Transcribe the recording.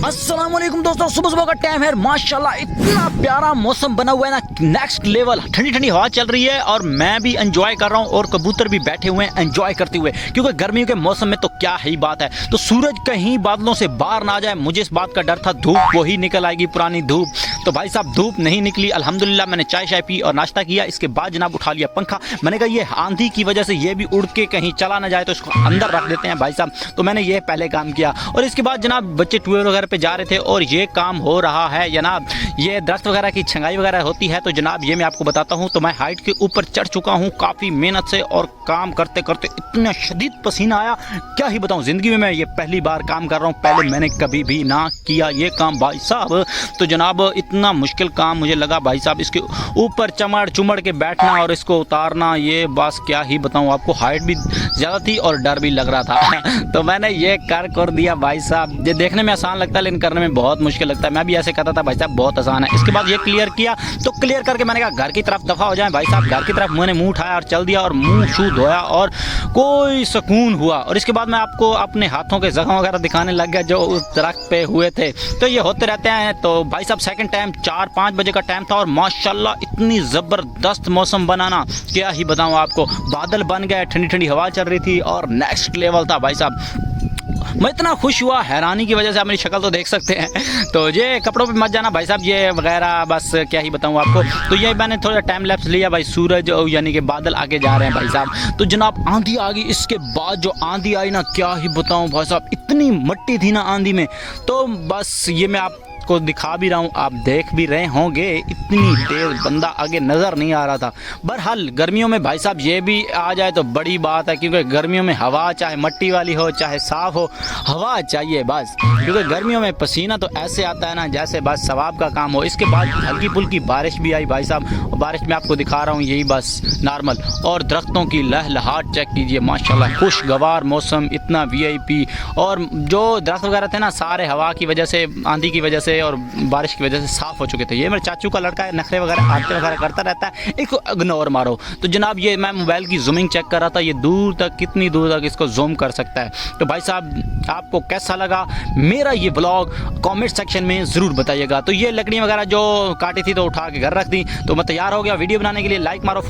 अस्सलाम वालेकुम दोस्तों, सुबह सुबह का टाइम है। माशाल्लाह इतना प्यारा मौसम बना हुआ है ना, नेक्स्ट लेवल। ठंडी ठंडी हवा चल रही है और मैं भी एंजॉय कर रहा हूँ और कबूतर भी बैठे हुए हैं एंजॉय करते हुए, क्योंकि गर्मियों के मौसम में तो क्या ही बात है। तो सूरज कहीं बादलों से बाहर ना आ जाए, मुझे इस बात का डर था। धूप वही निकल आएगी, पुरानी धूप। तो भाई साहब धूप नहीं निकली, अल्हम्दुलिल्लाह। मैंने चाय शाय पी और नाश्ता किया। इसके बाद जनाब उठा लिया पंखा। मैंने कहा ये आंधी की वजह से ये भी उड़ के कहीं चला ना जाए, तो इसको अंदर रख देते हैं भाई साहब। तो मैंने ये पहले काम किया और इसके बाद जनाब बच्चे टूर वगैरह पे जा रहे थे और ये काम हो रहा है जनाब। ये दरख्त वगैरह की छंगाई वगैरह होती है, तो जनाब ये मैं आपको बताता हूँ। तो मैं हाइट के ऊपर चढ़ चुका हूँ काफ़ी मेहनत से, और काम करते करते इतना शदीद पसीना आया, क्या ही बताऊँ। ज़िंदगी में मैं ये पहली बार काम कर रहा हूँ, पहले मैंने कभी भी ना किया ये काम भाई साहब। तो जनाब इतना मुश्किल काम मुझे लगा भाई साहब। इसके ऊपर चमड़ चुमड़ के बैठना और इसको उतारना, ये बस क्या ही बताऊँ आपको। हाइट भी ज़्यादा थी और डर भी लग रहा था तो मैंने ये कर दिया भाई साहब। ये देखने में आसान लगता है लेकिन करने में बहुत मुश्किल लगता है। मैं भी ऐसे करता था भाई साहब, बहुत आसान है। इसके बाद ये क्लियर किया, तो क्लियर करके मैंने कहा घर की तरफ दफ़ा हो जाए भाई साहब। घर की तरफ मैंने मुंह उठाया और चल दिया और मुंह छू धोया और कोई सुकून हुआ। और इसके बाद मैं आपको अपने हाथों के जख्म वगैरह दिखाने लग गया जो उस दरख्त पे हुए थे। तो ये होते रहते हैं। तो भाई साहब सेकंड टाइम 4-5 बजे का टाइम था और माशाल्लाह इतनी ज़बरदस्त मौसम बनाना, क्या ही बताऊँ आपको। बादल बन गए, ठंडी ठंडी हवा चल रही थी और नेक्स्ट लेवल था भाई साहब। मैं इतना खुश हुआ, हैरानी की वजह से। आप मेरी शक्ल तो देख सकते हैं। तो ये कपड़ों पे मत जाना भाई साहब, ये वगैरह बस क्या ही बताऊँ आपको। तो ये मैंने थोड़ा टाइम लैप्स लिया भाई। सूरज यानी कि बादल आगे जा रहे हैं भाई साहब। तो जनाब आंधी आ गई। इसके बाद जो आंधी आई ना, क्या ही बताऊँ भाई साहब, इतनी मट्टी थी ना आंधी में। तो बस ये मैं आप को दिखा भी रहा हूँ, आप देख भी रहे होंगे। इतनी तेज बंदा आगे नज़र नहीं आ रहा था। बहरहाल गर्मियों में भाई साहब ये भी आ जाए तो बड़ी बात है, क्योंकि गर्मियों में हवा चाहे मट्टी वाली हो चाहे साफ़ हो, हवा चाहिए बस। क्योंकि गर्मियों में पसीना तो ऐसे आता है ना जैसे बस सवाब का काम हो। इसके बाद हल्की फुल्की बारिश भी आई भाई साहब, और बारिश में आपको दिखा रहा हूँ यही बस नॉर्मल। और दरख्तों की लहलहाट चेक कीजिए, माशाल्लाह खुशगवार मौसम, इतना VIP। और जो दरख्त वगैरह थे ना, सारे हवा की वजह से, आंधी की वजह से और बारिश की वजह से साफ़ हो चुके थे। ये मेरे चाचू का लड़का है, नखरे वगैरह आते वगैरह करता रहता है, इसको इग्नोर मारो। तो जनाब ये मैं मोबाइल की जूमिंग चेक कर रहा था, ये दूर तक कितनी दूर तक इसको जूम कर सकता है। तो भाई साहब आपको कैसा लगा मेरा ये ब्लॉग, कमेंट सेक्शन में ज़रूर बताइएगा। तो ये लकड़ी वगैरह जो काटी थी तो उठा के घर रख दी। तो मैं तैयार हो गया वीडियो बनाने के लिए। लाइक मारो।